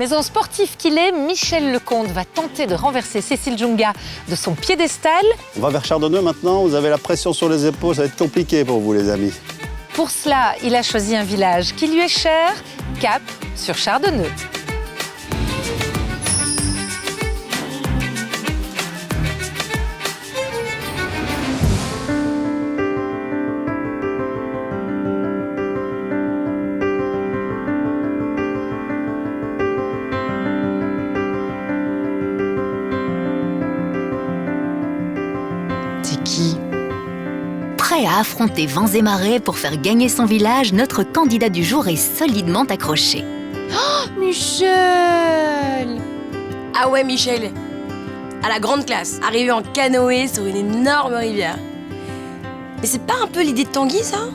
Maison sportif qu'il est, Michel Lecomte va tenter de renverser Cécile Djounga de son piédestal. On va vers Chardonneux maintenant, vous avez la pression sur les épaules, ça va être compliqué pour vous les amis. Pour cela, il a choisi un village qui lui est cher, cap sur Chardonneux. C'est qui ? Prêt à affronter vents et marées pour faire gagner son village, notre candidat du jour est solidement accroché. Michel! Ah ouais, Michel. À la grande classe, arrivé en canoë sur une énorme rivière. Mais c'est pas un peu l'idée de Tanguy, ça?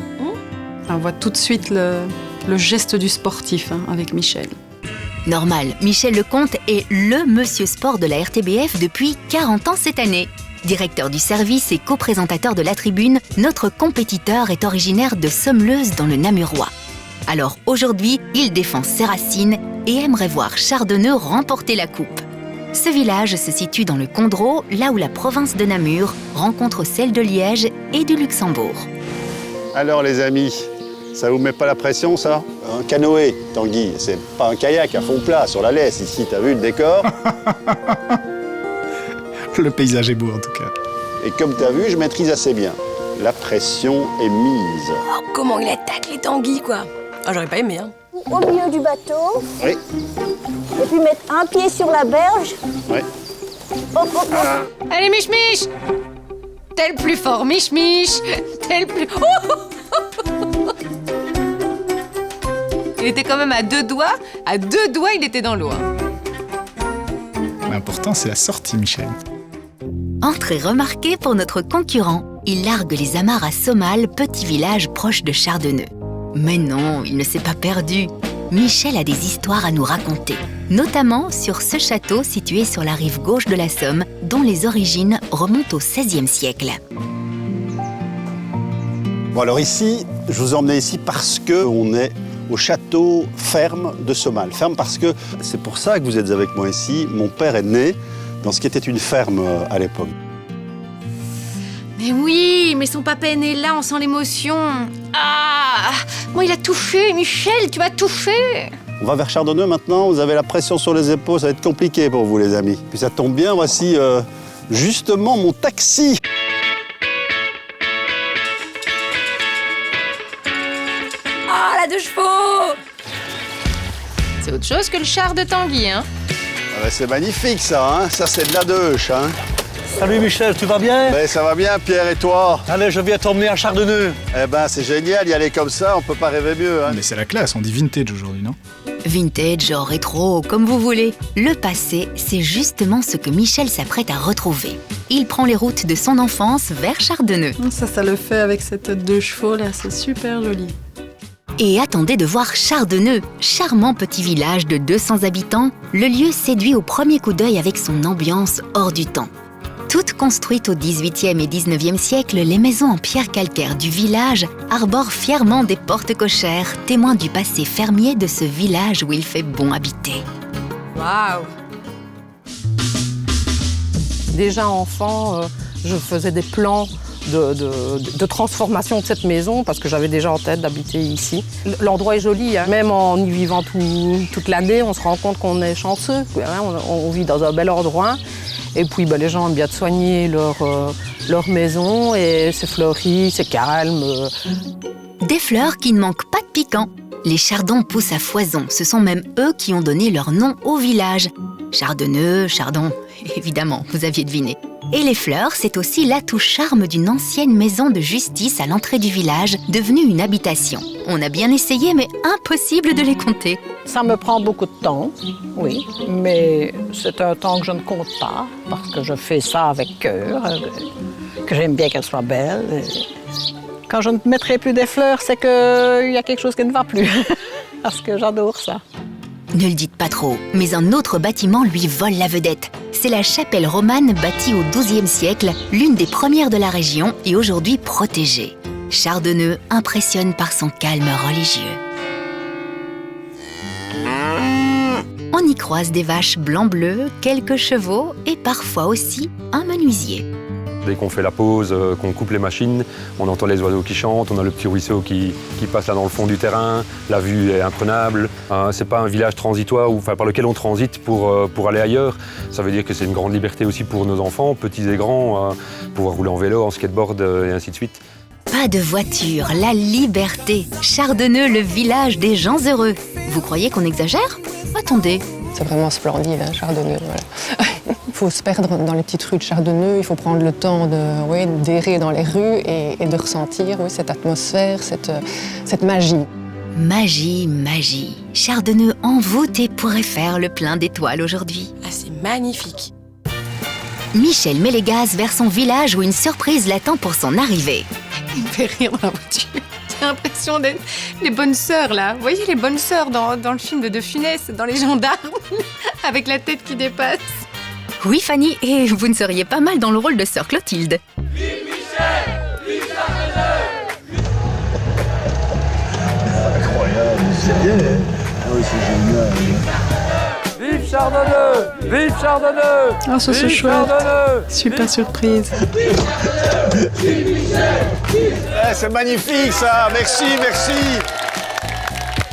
On voit tout de suite le geste du sportif avec Michel. Normal, Michel Lecomte est le monsieur sport de la RTBF depuis 40 ans cette année. Directeur du service et co-présentateur de la tribune, notre compétiteur est originaire de Sommeuse dans le Namurois. Alors aujourd'hui, il défend ses racines et aimerait voir Chardonneux remporter la coupe. Ce village se situe dans le Condro, là où la province de Namur rencontre celle de Liège et du Luxembourg. Alors les amis, ça vous met pas la pression ça? Un canoë, Tanguy, c'est pas un kayak à fond plat sur la laisse ici, t'as vu le décor? Le paysage est beau en tout cas. Et comme t'as vu, je maîtrise assez bien. La pression est mise. Oh, comment il attaque les Tanguy, quoi. Ah, j'aurais pas aimé, hein. Au milieu du bateau. Oui. Et puis mettre un pied sur la berge. Oui. Hop, hop, hop. Allez, Mich-Mich! T'es le plus fort, Mich-Mich! T'es le plus... Il était quand même à deux doigts il était dans l'eau. L'important c'est la sortie, Michel. Entrée remarquée pour notre concurrent. Il largue les amarres à Sommal, petit village proche de Chardonneux. Mais non, il ne s'est pas perdu. Michel a des histoires à nous raconter, notamment sur ce château situé sur la rive gauche de la Somme, dont les origines remontent au XVIe siècle. Bon alors ici, je vous ai emmené ici parce qu'on est au château ferme de Sommal. Ferme parce que c'est pour ça que vous êtes avec moi ici. Mon père est né dans ce qui était une ferme à l'époque. Mais oui, mais son papa est né là, on sent l'émotion. Ah! Moi, il a tout fait, Michel, tu as tout fait! On va vers Chardonneux maintenant, vous avez la pression sur les épaules, ça va être compliqué pour vous les amis. Puis ça tombe bien, voici justement mon taxi. Ah, la 2 chevaux! C'est autre chose que le char de Tanguy, hein. Ah ben, c'est magnifique ça, hein. Ça c'est de la deuche. Hein. Salut Michel, tu vas bien? Ben, ça va bien Pierre et toi? Allez, je viens t'emmener à Chardonneux. Eh ben c'est génial, y aller comme ça, on peut pas rêver mieux. Hein. Mais c'est la classe, on dit vintage aujourd'hui, non? Vintage, genre rétro, comme vous voulez. Le passé, c'est justement ce que Michel s'apprête à retrouver. Il prend les routes de son enfance vers Chardonneux. Ça le fait avec cette 2 chevaux là, c'est super joli. Et attendez de voir Chardonneux, charmant petit village de 200 habitants. Le lieu séduit au premier coup d'œil avec son ambiance hors du temps. Toutes construites au XVIIIe et XIXe siècle, les maisons en pierre calcaire du village arborent fièrement des portes cochères, témoins du passé fermier de ce village où il fait bon habiter. Waouh! Déjà enfant, je faisais des plans de transformation de cette maison parce que j'avais déjà en tête d'habiter ici. L'endroit est joli, hein. Même en y vivant toute l'année, on se rend compte qu'on est chanceux. Hein. On vit dans un bel endroit. Et puis les gens aiment bien soigner leur maison et c'est fleuri, c'est calme. Des fleurs qui ne manquent pas de piquant. Les chardons poussent à foison, ce sont même eux qui ont donné leur nom au village. Chardonneux, Chardon, évidemment, vous aviez deviné. Et les fleurs, c'est aussi l'atout charme d'une ancienne maison de justice à l'entrée du village, devenue une habitation. On a bien essayé, mais impossible de les compter. Ça me prend beaucoup de temps, oui, mais c'est un temps que je ne compte pas parce que je fais ça avec cœur, que j'aime bien qu'elle soit belle. Quand je ne mettrai plus des fleurs, c'est qu'il y a quelque chose qui ne va plus, parce que j'adore ça. Ne le dites pas trop, mais un autre bâtiment lui vole la vedette. C'est la chapelle romane bâtie au XIIe siècle, l'une des premières de la région et aujourd'hui protégée. Chardonneux impressionne par son calme religieux. On on y croise des vaches blanc-bleu, quelques chevaux et parfois aussi un menuisier. Dès qu'on fait la pause, qu'on coupe les machines, on entend les oiseaux qui chantent, on a le petit ruisseau qui passe là dans le fond du terrain, la vue est imprenable. C'est pas un village transitoire par lequel on transite pour aller ailleurs. Ça veut dire que c'est une grande liberté aussi pour nos enfants, petits et grands, pouvoir rouler en vélo, en skateboard et ainsi de suite. Pas de voiture, la liberté. Chardonneux, le village des gens heureux. Vous croyez qu'on exagère? Attendez. C'est vraiment splendide, hein, Chardonneux. Voilà. Il faut se perdre dans les petites rues de Chardonneux, il faut prendre le temps d'errer dans les rues et de ressentir cette atmosphère, cette magie. Magie, magie. Chardonneux envoûté pourrait faire le plein d'étoiles aujourd'hui. Ah, c'est magnifique. Michel met les gaz vers son village où une surprise l'attend pour son arrivée. Il me fait rire dans la voiture. J'ai l'impression d'être les bonnes sœurs, là. Vous voyez les bonnes sœurs dans le film de Funès, dans Les Gendarmes, avec la tête qui dépasse. Oui, Fanny, et vous ne seriez pas mal dans le rôle de sœur Clotilde. Vive Michel! Vive Chardonneux! Incroyable, c'est bien, hein? Ah oui, c'est génial. Vive Chardonneux! Vive Chardonneux! Ah, ça c'est chouette. Super surprise. C'est magnifique ça, merci, merci.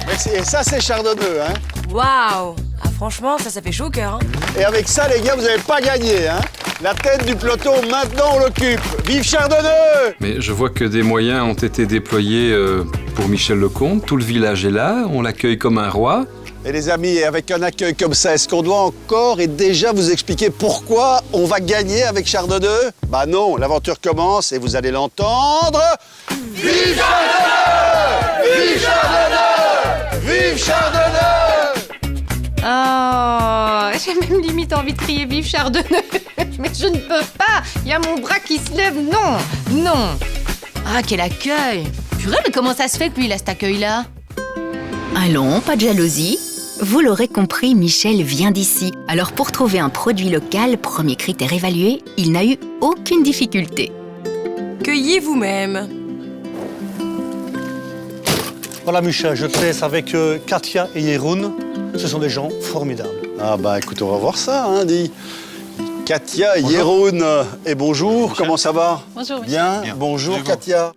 Merci. Et ça c'est Chardonneux, hein? Waouh! Ah, franchement, ça fait chaud au cœur. Hein. Et avec ça, les gars, vous n'avez pas gagné, hein? La tête du peloton, maintenant on l'occupe. Vive Chardonneux! Mais je vois que des moyens ont été déployés pour Michel Lecomte. Tout le village est là, on l'accueille comme un roi. Et les amis, avec un accueil comme ça, est-ce qu'on doit encore et déjà vous expliquer pourquoi on va gagner avec Chardonneux? Bah non, l'aventure commence et vous allez l'entendre. Vive Chardonneux! Vive Chardonneux! Vive Chardonneux! Oh, j'ai même limite envie de crier vive Chardonneux. Mais je ne peux pas. Il y a mon bras qui se lève. Non, non. Ah, quel accueil. Purée, mais comment ça se fait que lui, il a cet accueil-là? Allons, pas de jalousie. Vous l'aurez compris, Michel vient d'ici. Alors pour trouver un produit local, premier critère évalué, il n'a eu aucune difficulté. Cueillez vous-même. Voilà Michel, je te laisse avec Katia et Jeroen. Ce sont des gens formidables. Ah bah écoute, on va voir ça, hein, dis. Katia, Jeroen et bonjour, Michel. Comment ça va? Bonjour. Bien, bien. Bonjour Katia.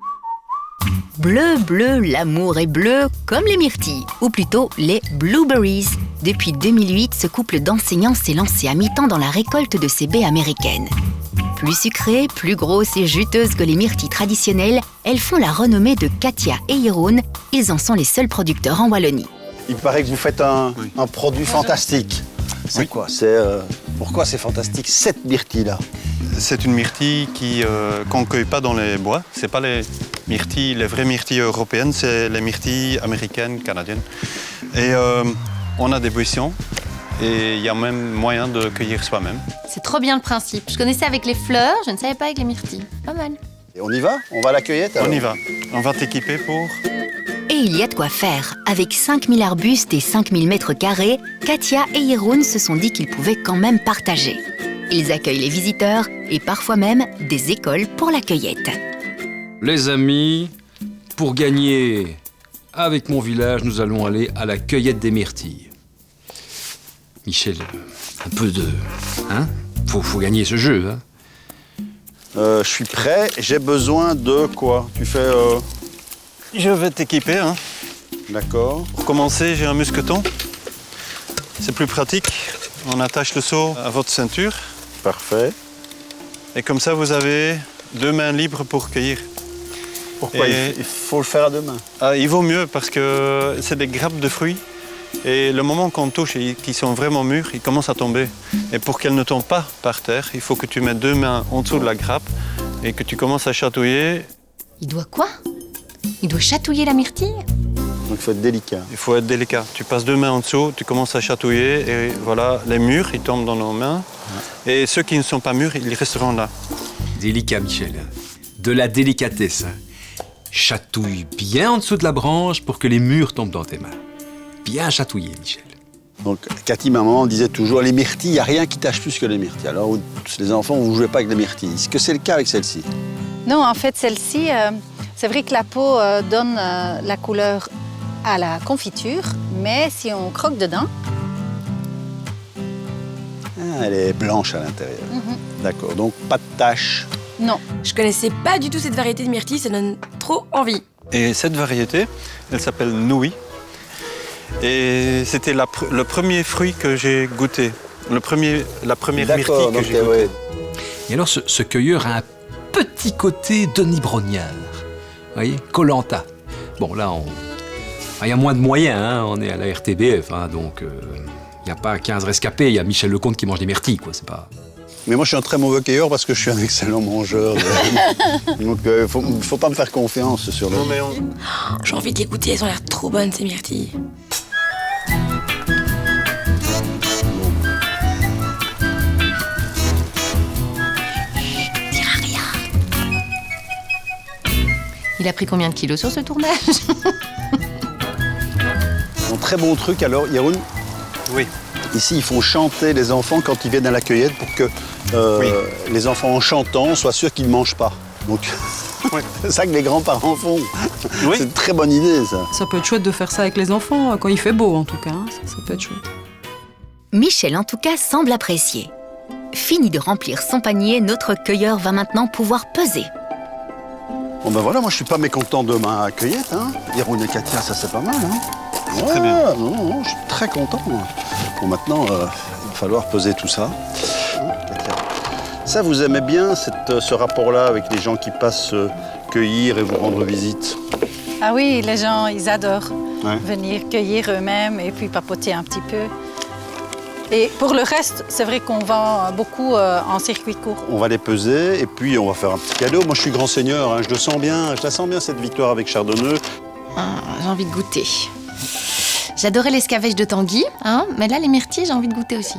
Bleu, bleu, l'amour est bleu, comme les myrtilles, ou plutôt les blueberries. Depuis 2008, ce couple d'enseignants s'est lancé à mi-temps dans la récolte de ces baies américaines. Plus sucrées, plus grosses et juteuses que les myrtilles traditionnelles, elles font la renommée de Katia et Jeroen. Ils en sont les seuls producteurs en Wallonie. Il paraît que vous faites un produit fantastique. C'est quoi? Pourquoi c'est fantastique, cette myrtille-là? C'est une myrtille qu'on ne cueille pas dans les bois. Ce n'est pas les vraies myrtilles européennes, c'est les myrtilles américaines, canadiennes. Et on a des buissons et il y a même moyen de cueillir soi-même. C'est trop bien le principe. Je connaissais avec les fleurs, je ne savais pas avec les myrtilles. Pas mal. Et on y va? On va la cueillette alors? On y va. On va t'équiper pour... Et il y a de quoi faire. Avec 5000 arbustes et 5000 mètres carrés, Katia et Jeroen se sont dit qu'ils pouvaient quand même partager. Ils accueillent les visiteurs et parfois même des écoles pour la cueillette. Les amis, pour gagner avec mon village, nous allons aller à la cueillette des myrtilles. Michel, un peu de... Hein? Faut gagner ce jeu, hein? Je suis prêt, j'ai besoin de quoi? Tu fais... Je vais t'équiper, hein. D'accord. Pour commencer, j'ai un mousqueton. C'est plus pratique. On attache le seau à votre ceinture. Parfait. Et comme ça, vous avez 2 mains libres pour cueillir. Pourquoi il faut le faire à 2 mains? Il vaut mieux parce que c'est des grappes de fruits. Et le moment qu'on touche et qu'ils sont vraiment mûrs, ils commencent à tomber. Et pour qu'elles ne tombent pas par terre, il faut que tu mettes 2 mains en dessous de la grappe et que tu commences à chatouiller. Il doit quoi? Il doit chatouiller la myrtille? Donc il faut être délicat. Il faut être délicat. Tu passes 2 mains en dessous, tu commences à chatouiller et voilà, les mûrs, ils tombent dans nos mains. Ouais. Et ceux qui ne sont pas mûrs, ils resteront là. Délicat, Michel. De la délicatesse. Chatouille bien en dessous de la branche pour que les mûres tombent dans tes mains. Bien chatouiller, Michel. Donc, Cathy, ma maman, disait toujours, les myrtilles, il n'y a rien qui tâche plus que les myrtilles. Alors, les enfants, vous ne jouez pas avec les myrtilles. Est-ce que c'est le cas avec celle-ci? Non, en fait, celle-ci, c'est vrai que la peau donne la couleur à la confiture, mais si on croque dedans, elle est blanche à l'intérieur. D'accord, donc pas de taches. Non. Je connaissais pas du tout cette variété de myrtille, ça donne trop envie. Et cette variété, elle s'appelle Noui. Et c'était le premier fruit que j'ai goûté. La première myrtille que j'ai goûtée. Et alors, ce cueilleur a un petit côté Denis Brognard. Vous voyez, Koh-Lanta. Bon, là, il y a moins de moyens, hein. On est à la RTBF, hein, donc il n'y a pas 15 rescapés, il y a Michel Lecomte qui mange des myrtilles, quoi, c'est pas... Mais moi, je suis un très mauvais cueilleur parce que je suis un excellent mangeur. Donc, faut pas me faire confiance sur le... J'ai envie de les goûter, elles ont l'air trop bonnes, ces myrtilles. Il a pris combien de kilos sur ce tournage? Un très bon truc, alors, Yeroun. Oui. Ici, ils font chanter les enfants quand ils viennent à la cueillette pour que les enfants, en chantant, soient sûrs qu'ils ne mangent pas. Donc, c'est ça que les grands-parents font. C'est une très bonne idée, ça. Ça peut être chouette de faire ça avec les enfants, quand il fait beau, en tout cas. Hein. Ça peut être chouette. Michel, en tout cas, semble apprécier. Fini de remplir son panier, notre cueilleur va maintenant pouvoir peser. Bon ben voilà, moi je suis pas mécontent de ma cueillette. Hein. Yeroun et Katia, ça c'est pas mal. Hein. C'est très bien. Non, je suis très content. Bon, maintenant, il va falloir peser tout ça. Hein, Katia. Ça, vous aimez bien ce rapport-là avec les gens qui passent cueillir et vous rendre visite? Ah oui, les gens, ils adorent venir cueillir eux-mêmes et puis papoter un petit peu. Et pour le reste, c'est vrai qu'on vend beaucoup en circuit court. On va les peser et puis on va faire un petit cadeau. Moi, je suis grand seigneur, hein, je la sens bien cette victoire avec Chardonneux. J'ai envie de goûter. J'adorais l'escavèche de Tanguy, hein, mais là, les myrtilles, j'ai envie de goûter aussi.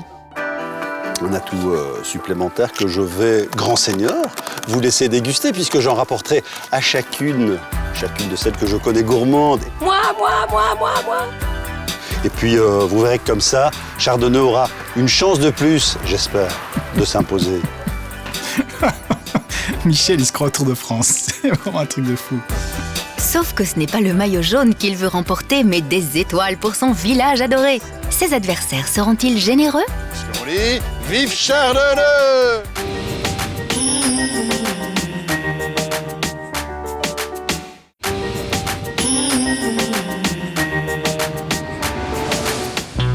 Un atout supplémentaire que je vais, grand seigneur, vous laisser déguster puisque j'en rapporterai à chacune de celles que je connais gourmandes. Moi. Et puis, vous verrez que comme ça, Chardonneux aura une chance de plus, j'espère, de s'imposer. Michel, il se croit au Tour de France. C'est vraiment un truc de fou. Sauf que ce n'est pas le maillot jaune qu'il veut remporter, mais des étoiles pour son village adoré. Ses adversaires seront-ils généreux? Vive Chardonneux!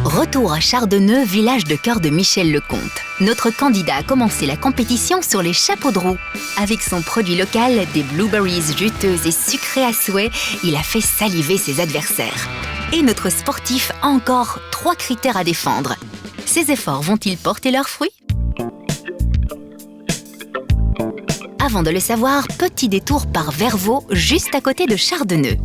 Retour à Chardonneux, village de cœur de Michel Lecomte. Notre candidat a commencé la compétition sur les chapeaux de roue. Avec son produit local, des blueberries juteuses et sucrées à souhait, il a fait saliver ses adversaires. Et notre sportif a encore 3 critères à défendre. Ses efforts vont-ils porter leurs fruits? Avant de le savoir, petit détour par Vervaux, juste à côté de Chardonneux.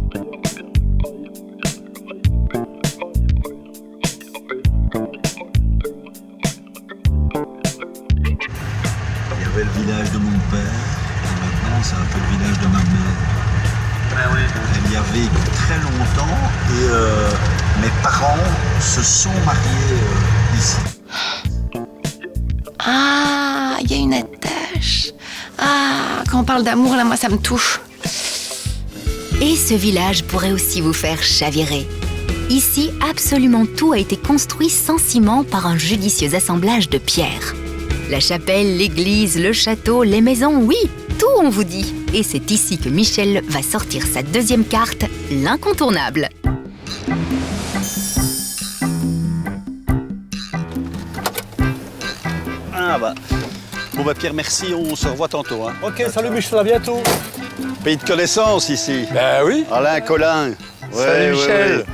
Le village de mon père, et maintenant c'est un peu le village de ma mère. Elle y a vécu très longtemps et mes parents se sont mariés ici. Ah, il y a une attache. Ah, quand on parle d'amour, là, moi, ça me touche. Et ce village pourrait aussi vous faire chavirer. Ici, absolument tout a été construit sans ciment par un judicieux assemblage de pierres. La chapelle, l'église, le château, les maisons, oui, tout on vous dit. Et c'est ici que Michel va sortir sa deuxième carte, l'incontournable. Ah bah. Bon bah Pierre, merci, on se revoit tantôt. Hein. Ok, salut Michel, à bientôt. Pays de connaissances ici. Ben oui. Alain Collin. Salut Michel.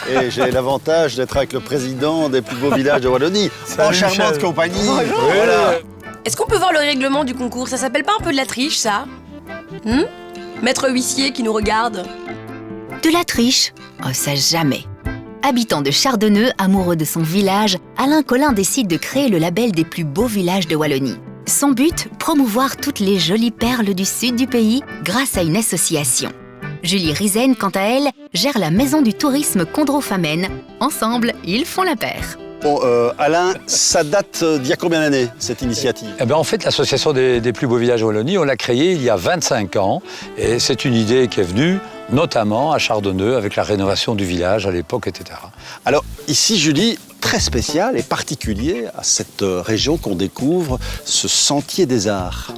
Et j'ai l'avantage d'être avec le président des plus beaux villages de Wallonie, en charmante compagnie. Bonjour. Voilà. Est-ce qu'on peut voir le règlement du concours? Ça s'appelle pas un peu de la triche, ça? Maître huissier qui nous regarde. De la triche? Oh, ça jamais. Habitant de Chardonneux, amoureux de son village, Alain Collin décide de créer le label des plus beaux villages de Wallonie. Son but, promouvoir toutes les jolies perles du sud du pays grâce à une association. Julie Rizen, quant à elle, gère la maison du tourisme Condro-Famenne. Ensemble, ils font la paire. Bon, Alain, ça date d'il y a combien d'années, cette initiative? En fait, l'association des plus beaux villages de Wallonie, on l'a créée il y a 25 ans. Et c'est une idée qui est venue notamment à Chardonneux avec la rénovation du village à l'époque, etc. Alors, ici, Julie, très spécial et particulier à cette région qu'on découvre, ce sentier des arts.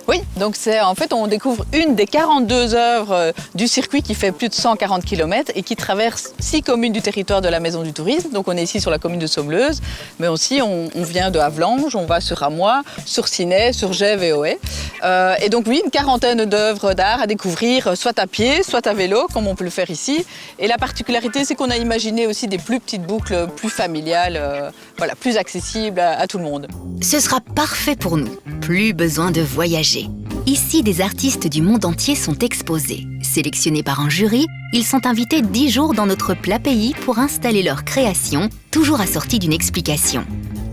Oui, donc en fait, on découvre une des 42 œuvres du circuit qui fait plus de 140 km et qui traverse 6 communes du territoire de la Maison du Tourisme. Donc on est ici sur la commune de Sommeleuse, mais aussi on vient de Havelange, on va sur Ramois, sur Ciney, sur Gèves et Ohaye. Et donc oui, une quarantaine d'œuvres d'art à découvrir, soit à pied, soit à vélo, comme on peut le faire ici. Et la particularité, c'est qu'on a imaginé aussi des plus petites boucles, plus familiales, voilà, plus accessibles à tout le monde. Ce sera parfait pour nous. Plus besoin de voyager. Ici, des artistes du monde entier sont exposés. Sélectionnés par un jury, ils sont invités 10 jours dans notre plat pays pour installer leur création, toujours assortie d'une explication.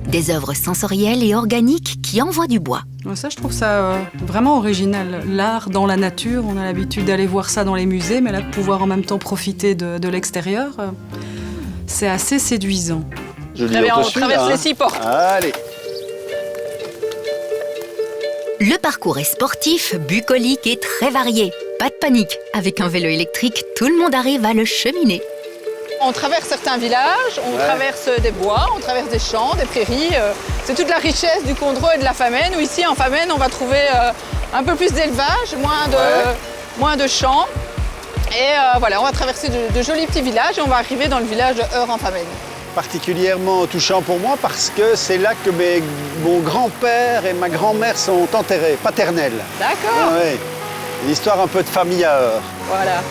Des œuvres sensorielles et organiques qui envoient du bois. Ça, je trouve ça vraiment original. L'art dans la nature, on a l'habitude d'aller voir ça dans les musées, mais là, de pouvoir en même temps profiter de l'extérieur, c'est assez séduisant. Très bien, on traverse les 6 portes. Allez. Le parcours est sportif, bucolique et très varié. Pas de panique, avec un vélo électrique, tout le monde arrive à le cheminer. On traverse certains villages, on traverse des bois, on traverse des champs, des prairies. C'est toute la richesse du Condroz et de la Famenne, où ici en Famenne on va trouver un peu plus d'élevage, moins de champs. Et voilà, on va traverser de jolis petits villages et on va arriver dans le village de Heure en Famenne. Particulièrement touchant pour moi parce que c'est là que mon grand-père et ma grand-mère sont enterrés, paternels. D'accord. Oui, une histoire un peu de famille à Heure. Voilà.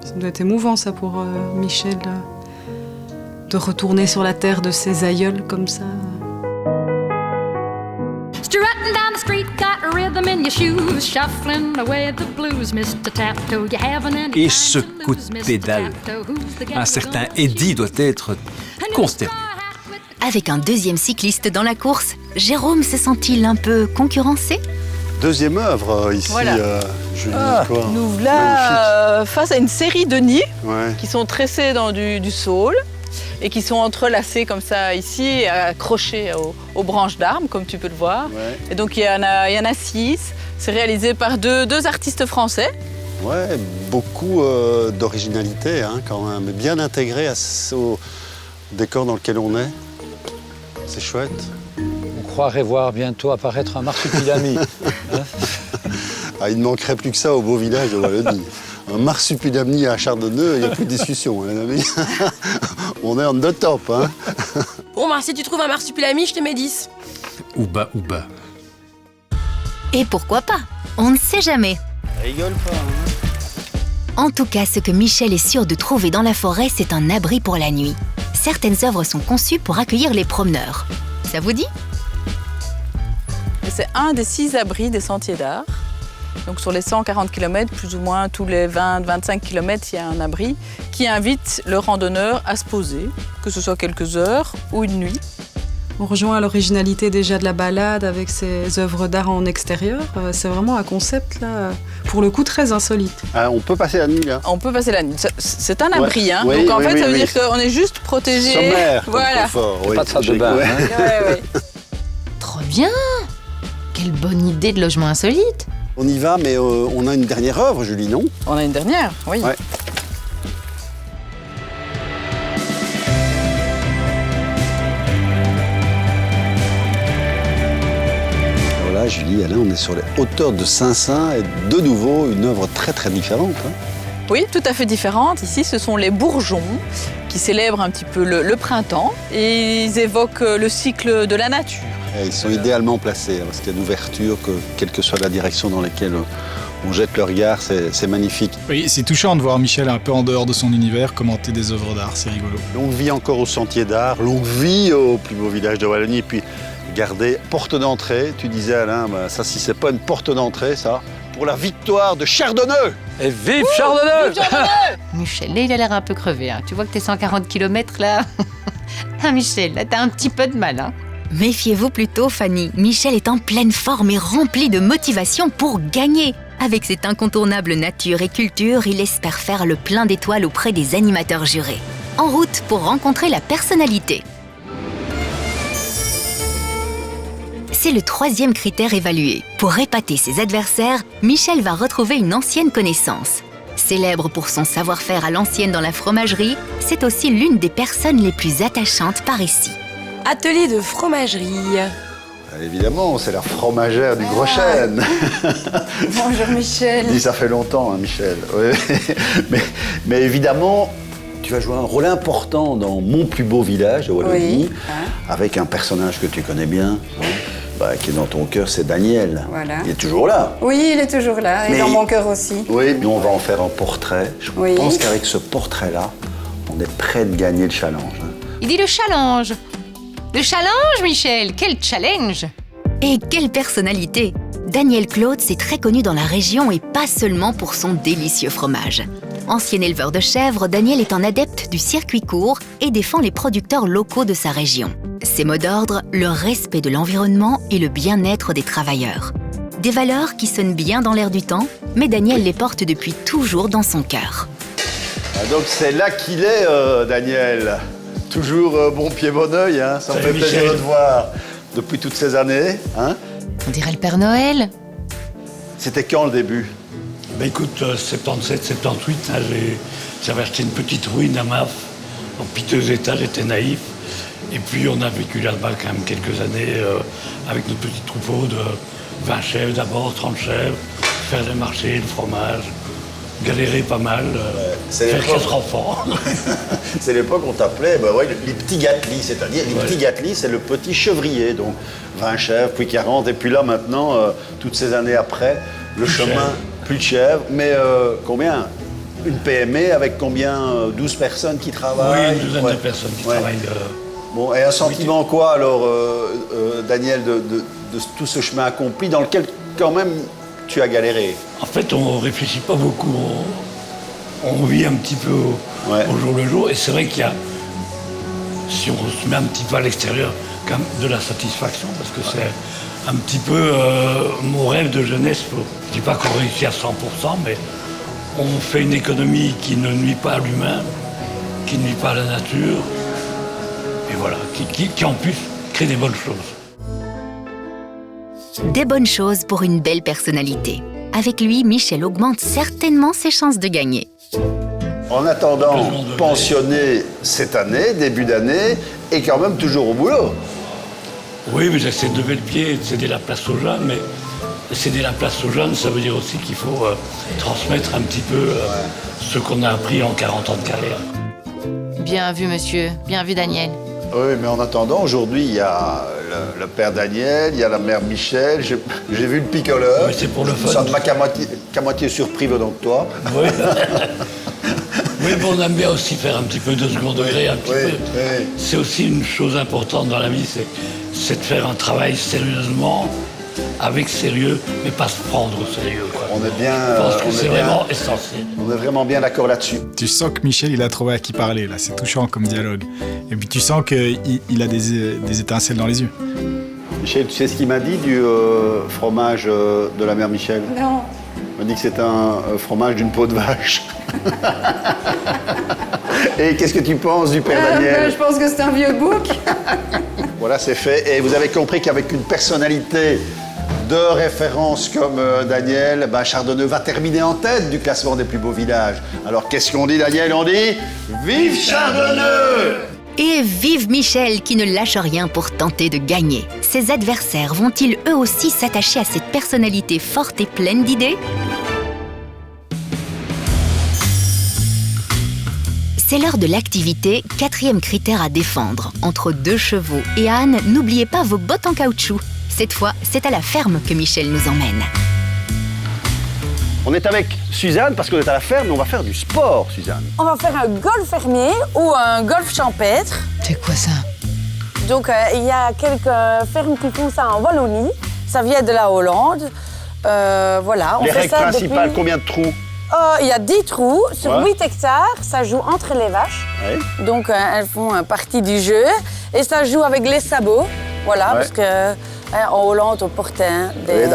Ça doit être émouvant ça pour Michel, de retourner sur la terre de ses aïeuls comme ça. Strutting down the street, got a rhythm in your shoes, shuffling away the blues, Mr. Taptoe, you haven't any. Et ce coup de pédale, un certain Eddie doit être consterné. Avec un deuxième cycliste dans la course, Jérôme se sent-il un peu concurrencé? Deuxième œuvre ici, Julie. Nous voilà face à une série de nids qui sont tressés dans du saule et qui sont entrelacés comme ça ici et accrochés aux branches d'arbres, comme tu peux le voir. Ouais. Et donc il y en a 6. C'est réalisé par deux artistes français. Ouais, beaucoup d'originalité quand même, bien intégré au décor dans lequel on est. C'est chouette. On croirait voir bientôt apparaître un marsupilami. Il ne manquerait plus que ça au beau village de Wallonie. Un marsupilami à Chardonneux, il n'y a plus de discussion. On est en the top. Hein. Bon, si tu trouves un marsupilami, je te mets 10. Ou bas. Et pourquoi pas? On ne sait jamais. Rigole pas. En tout cas, ce que Michel est sûr de trouver dans la forêt, c'est un abri pour la nuit. Certaines œuvres sont conçues pour accueillir les promeneurs. Ça vous dit? C'est un des 6 abris des sentiers d'art. Donc sur les 140 km, plus ou moins tous les 20-25 km, il y a un abri qui invite le randonneur à se poser, que ce soit quelques heures ou une nuit. On rejoint l'originalité déjà de la balade avec ces œuvres d'art en extérieur. C'est vraiment un concept, là, pour le coup, très insolite. On peut passer la nuit, là? On peut passer la nuit. C'est un abri, hein. Oui, donc en fait, ça veut dire qu'on est juste protégé. Sommaire, voilà. Pas de salle de bain. Trop bien! Quelle bonne idée de logement insolite! On y va, mais on a une dernière œuvre, Julie, non? On a une dernière, oui. Ouais. Voilà, Julie, là, on est sur les hauteurs de Saint-Saëns et de nouveau une œuvre très très différente. Oui, tout à fait différente. Ici, ce sont les bourgeons qui célèbrent un petit peu le printemps et ils évoquent le cycle de la nature. Et ils sont idéalement placés, parce qu'il y a une ouverture, quelle que soit la direction dans laquelle on jette le regard, c'est magnifique. Oui, c'est touchant de voir Michel un peu en dehors de son univers commenter des œuvres d'art, c'est rigolo. Longue vie encore au sentier d'art, longue vie au plus beau village de Wallonie, et puis regardez, porte d'entrée, tu disais Alain, ça si c'est pas une porte d'entrée, ça, pour la victoire de Chardonneux. Et vive Chardonneux! Michel, là, il a l'air un peu crevé. Hein. Tu vois que t'es 140 km là. Michel, là, t'as un petit peu de mal. Hein. Méfiez-vous plutôt, Fanny. Michel est en pleine forme et rempli de motivation pour gagner. Avec cette incontournable nature et culture, il espère faire le plein d'étoiles auprès des animateurs jurés. En route pour rencontrer la personnalité. C'est le 3e critère évalué. Pour épater ses adversaires, Michel va retrouver une ancienne connaissance. Célèbre pour son savoir-faire à l'ancienne dans la fromagerie, c'est aussi l'une des personnes les plus attachantes par ici. Atelier de fromagerie. Évidemment, c'est la fromagère du Gros Chêne. Bonjour Michel. Dis, ça fait longtemps, hein, Michel. Oui. mais évidemment, tu vas jouer un rôle important dans Mon plus beau village de Wallonie, avec un personnage que tu connais bien, qui est dans ton cœur, c'est Daniel. Voilà. Il est toujours là. Oui, il est toujours là, et dans mon cœur aussi. Oui, mais on va en faire un portrait. Je pense qu'avec ce portrait-là, on est prêt de gagner le challenge. Il dit le challenge. Le challenge, Michel. Quel challenge! Et quelle personnalité! Daniel Claude s'est très connu dans la région et pas seulement pour son délicieux fromage. Ancien éleveur de chèvres, Daniel est un adepte du circuit court et défend les producteurs locaux de sa région. Ses mots d'ordre, le respect de l'environnement et le bien-être des travailleurs. Des valeurs qui sonnent bien dans l'air du temps, mais Daniel les porte depuis toujours dans son cœur. Donc c'est là qu'il est, Daniel. Toujours bon pied, bon oeil, hein. Ça me fait plaisir de te voir depuis toutes ces années. Hein. On dirait le Père Noël. C'était quand le début? Écoute, 77, 78, hein, j'avais acheté une petite ruine à Maf, en piteux état, j'étais naïf. Et puis on a vécu là-bas quand même quelques années avec notre petit troupeau de 20 chèvres d'abord, 30 chèvres, faire le marché, le fromage, galérer pas mal, faire 4 enfants. C'est l'époque où on t'appelait les petits gâtelis, c'est-à-dire les petits gâtelis, c'est le petit chevrier, donc 20 chèvres, puis 40, et puis là maintenant, toutes ces années après, le chemin, plus de chèvres, mais combien? Une PME avec combien? 12 personnes qui travaillent? Oui, une douzaine de personnes qui travaillent. Bon, et un sentiment quoi alors, Daniel, de tout ce chemin accompli dans lequel quand même tu as galéré? En fait, on ne réfléchit pas beaucoup, on vit un petit peu au jour le jour, et c'est vrai qu'il y a, si on se met un petit peu à l'extérieur, quand même de la satisfaction, parce que c'est un petit peu mon rêve de jeunesse. Je ne dis pas qu'on réussit à 100%, mais on fait une économie qui ne nuit pas à l'humain, qui ne nuit pas à la nature, et voilà, qui en plus crée des bonnes choses. Des bonnes choses pour une belle personnalité. Avec lui, Michel augmente certainement ses chances de gagner. En attendant, pensionné cette année, début d'année, et quand même toujours au boulot. Oui, mais j'essaie de lever le pied et de céder la place aux jeunes, mais céder la place aux jeunes, ça veut dire aussi qu'il faut transmettre un petit peu ce qu'on a appris en 40 ans de carrière. Bien vu, monsieur. Bien vu, Daniel. Oui, mais en attendant, aujourd'hui, il y a le père Daniel, il y a la mère Michel, j'ai vu le picoleur. Oui, c'est pour le fun. Ça ne m'a qu'à moitié surpris venant de toi. Oui. Oui, mais on aime bien aussi faire un petit peu de second degré, un petit peu. Oui. C'est aussi une chose importante dans la vie, c'est de faire un travail sérieusement, avec sérieux, mais pas se prendre au sérieux. Quoi. On est bien. Je pense que c'est vraiment essentiel. On est vraiment bien d'accord là-dessus. Tu sens que Michel, il a trouvé à qui parler, là. C'est touchant comme dialogue. Et puis tu sens qu'il a des étincelles dans les yeux. Michel, tu sais ce qu'il m'a dit du fromage de la mère Michel? Non. Il m'a dit que c'était un fromage d'une peau de vache. Et qu'est-ce que tu penses du père Daniel? Je pense que c'est un vieux bouc. Voilà, c'est fait. Et vous avez compris qu'avec une personnalité de référence comme Daniel, Chardonneux va terminer en tête du classement des plus beaux villages. Alors qu'est-ce qu'on dit, Daniel? On dit vive Chardonneux! Et vive Michel qui ne lâche rien pour tenter de gagner. Ses adversaires vont-ils eux aussi s'attacher à cette personnalité forte et pleine d'idées? C'est l'heure de l'activité, 4e critère à défendre. Entre 2 chevaux et âne, n'oubliez pas vos bottes en caoutchouc. Cette fois, c'est à la ferme que Michel nous emmène. On est avec Suzanne parce qu'on est à la ferme, mais on va faire du sport, Suzanne. On va faire un golf fermier ou un golf champêtre. C'est quoi ça? Donc, il y a quelques fermes qui font ça en Wallonie. Ça vient de la Hollande. Voilà, on les fait règles ça principales, depuis... combien de trous? Il y a 10 trous sur 8 hectares. Ça joue entre les vaches. Ouais. Donc, elles font partie du jeu. Et ça joue avec les sabots. Voilà, parce que... en Hollande, on portait des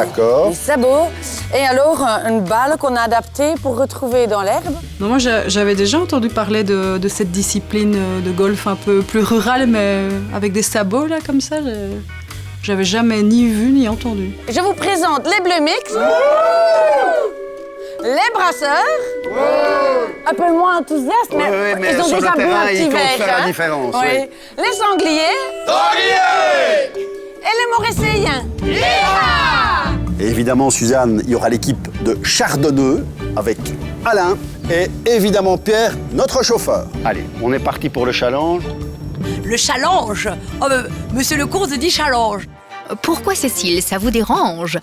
sabots. Et alors, une balle qu'on a adaptée pour retrouver dans l'herbe. Non, moi, j'avais déjà entendu parler de cette discipline de golf un peu plus rurale, mais avec des sabots, là, comme ça. J'avais jamais ni vu ni entendu. Je vous présente les Bleu Mix. Les brasseurs. Un peu moins enthousiastes, mais ils ont sur déjà le bu terrain, un petit ils comptent verre. faire la différence. Oui. Oui. Les sangliers. Et les Mauriciens. Et évidemment, Suzanne, il y aura l'équipe de Chardonneux avec Alain et évidemment Pierre, notre chauffeur. Allez, on est parti pour le challenge. Le challenge. Oh, monsieur le comte dit challenge. Pourquoi, Cécile, ça vous dérange?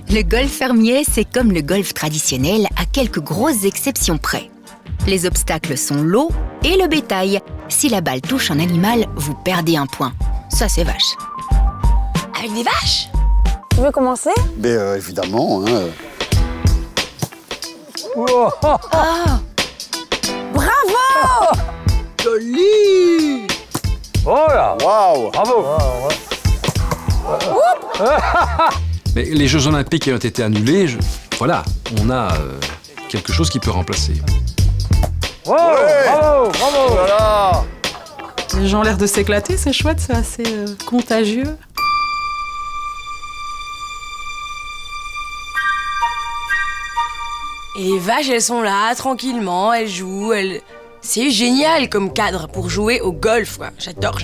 Le golf fermier, c'est comme le golf traditionnel, à quelques grosses exceptions près. Les obstacles sont l'eau et le bétail. Si la balle touche un animal, vous perdez un point. Ça, c'est vache. Avec des vaches? Tu veux commencer? Ben évidemment. Hein. Ah. Bravo! Joli! Oh là! Waouh! Bravo! Mais les Jeux Olympiques ayant été annulés, voilà, on a quelque chose qui peut remplacer. Oh, bravo! Bravo! Voilà. Les gens ont l'air de s'éclater, c'est chouette, c'est assez contagieux. Et les vaches, elles sont là, tranquillement, elles jouent, C'est génial comme cadre pour jouer au golf, quoi. J'adore.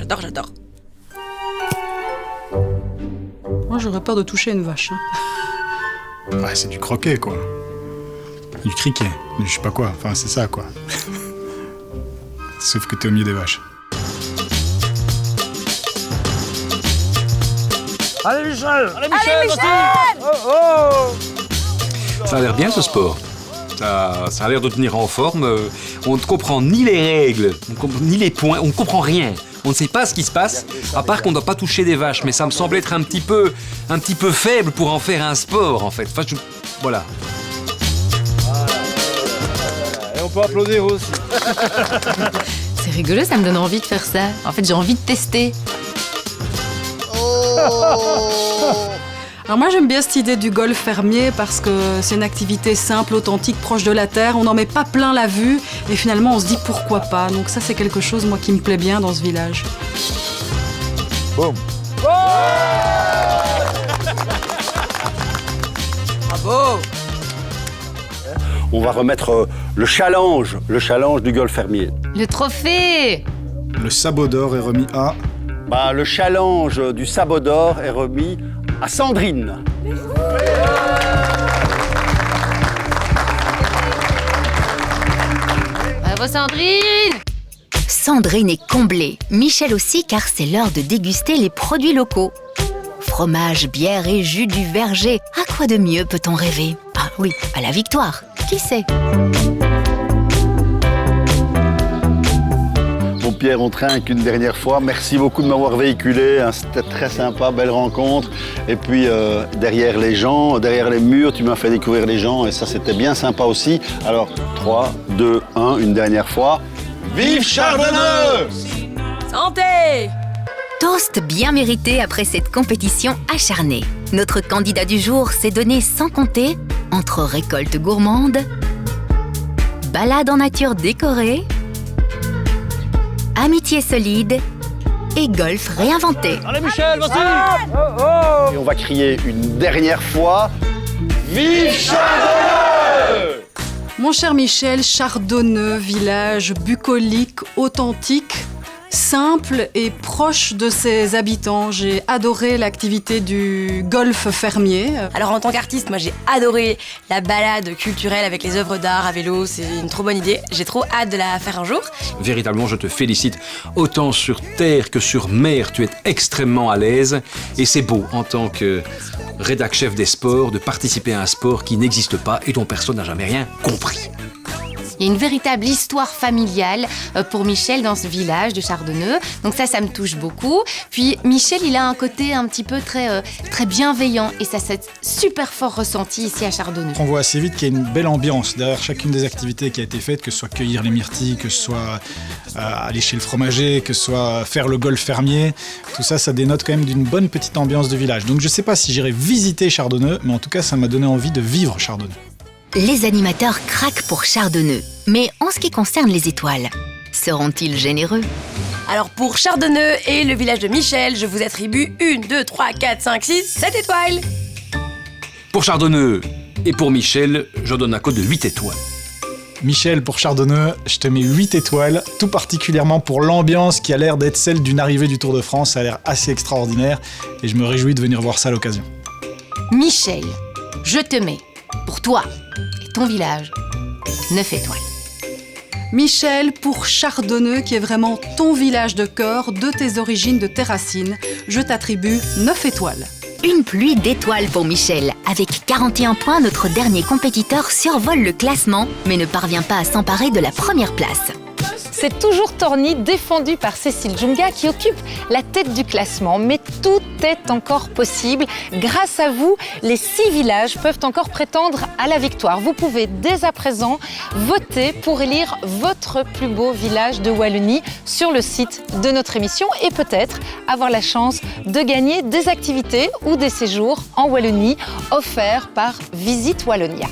Moi, j'aurais peur de toucher une vache. Hein. Ouais, c'est du croquet, quoi. Du criquet. Mais je sais pas quoi. Enfin, c'est ça, quoi. Sauf que t'es au milieu des vaches. Allez, Michel! Allez, Michel! Ça a l'air bien, ce sport. Ça a l'air de tenir en forme. On ne comprend ni les règles, ni les points, on ne comprend rien. On ne sait pas ce qui se passe, à part qu'on ne doit pas toucher des vaches. Mais ça me semble être un petit peu faible pour en faire un sport, en fait. Enfin, voilà. Et on peut applaudir aussi. C'est rigolo, ça me donne envie de faire ça. En fait, j'ai envie de tester. Alors moi j'aime bien cette idée du golf fermier parce que c'est une activité simple, authentique, proche de la terre. On n'en met pas plein la vue et finalement on se dit pourquoi pas. Donc ça c'est quelque chose moi qui me plaît bien dans ce village. Boum. Bravo! On va remettre le challenge du golf fermier. Le trophée! Le sabot d'or est remis à... Bah, le challenge du sabot d'or est remis à Sandrine. Bravo Sandrine! Sandrine est comblée. Michel aussi, car c'est l'heure de déguster les produits locaux. Fromage, bière et jus du verger. À quoi de mieux peut-on rêver? Ah oui, à la victoire. Qui sait? Bon Pierre, on trinque une dernière fois. Merci beaucoup de m'avoir véhiculé. Hein. C'était très sympa, belle rencontre. Et puis derrière les gens, derrière les murs, tu m'as fait découvrir les gens et ça c'était bien sympa aussi. Alors 3, 2, 1, une dernière fois. Vive Chardonneux! Santé! Toast bien mérité après cette compétition acharnée. Notre candidat du jour s'est donné sans compter entre récoltes gourmandes, balades en nature décorée, amitié solide et golf réinventé. Allez Michel, vas-y! Et on va crier une dernière fois. Vive Chardonneux! Mon cher Michel, Chardonneux, village bucolique, authentique, simple et proche de ses habitants. J'ai adoré l'activité du golf fermier. Alors en tant qu'artiste, moi j'ai adoré la balade culturelle avec les œuvres d'art à vélo, c'est une trop bonne idée. J'ai trop hâte de la faire un jour. Véritablement, je te félicite. Autant sur terre que sur mer, tu es extrêmement à l'aise. Et c'est beau, en tant que rédac-chef des sports, de participer à un sport qui n'existe pas et dont personne n'a jamais rien compris. Il y a une véritable histoire familiale pour Michel dans ce village de Chardonneux. Donc ça me touche beaucoup. Puis Michel, il a un côté un petit peu très bienveillant. Et ça s'est super fort ressenti ici à Chardonneux. On voit assez vite qu'il y a une belle ambiance derrière chacune des activités qui a été faite, que ce soit cueillir les myrtilles, que ce soit aller chez le fromager, que ce soit faire le golf fermier. Tout ça, ça dénote quand même d'une bonne petite ambiance de village. Donc je sais pas si j'irai visiter Chardonneux, mais en tout cas, ça m'a donné envie de vivre Chardonneux. Les animateurs craquent pour Chardonneux. Mais en ce qui concerne les étoiles, seront-ils généreux? Alors pour Chardonneux et le village de Michel, je vous attribue 1, 2, 3, 4, 5, 6, 7 étoiles. Pour Chardonneux, Et pour Michel, je donne un code de 8 étoiles. Michel, pour Chardonneux, je te mets 8 étoiles, tout particulièrement pour l'ambiance qui a l'air d'être celle d'une arrivée du Tour de France. Ça a l'air assez extraordinaire et je me réjouis de venir voir ça à l'occasion. Michel, je te mets, pour toi et ton village, 9 étoiles. Michel, pour Chardonneux, qui est vraiment ton village de cœur, de tes origines, de tes racines, je t'attribue 9 étoiles. Une pluie d'étoiles pour Michel. Avec 41 points, notre dernier compétiteur survole le classement, mais ne parvient pas à s'emparer de la première place. C'est toujours Torny, défendu par Cécile Djounga, qui occupe la tête du classement. Mais tout est encore possible. Grâce à vous, les 6 villages peuvent encore prétendre à la victoire. Vous pouvez dès à présent voter pour élire votre plus beau village de Wallonie sur le site de notre émission et peut-être avoir la chance de gagner des activités ou des séjours en Wallonie offerts par Visite Wallonia.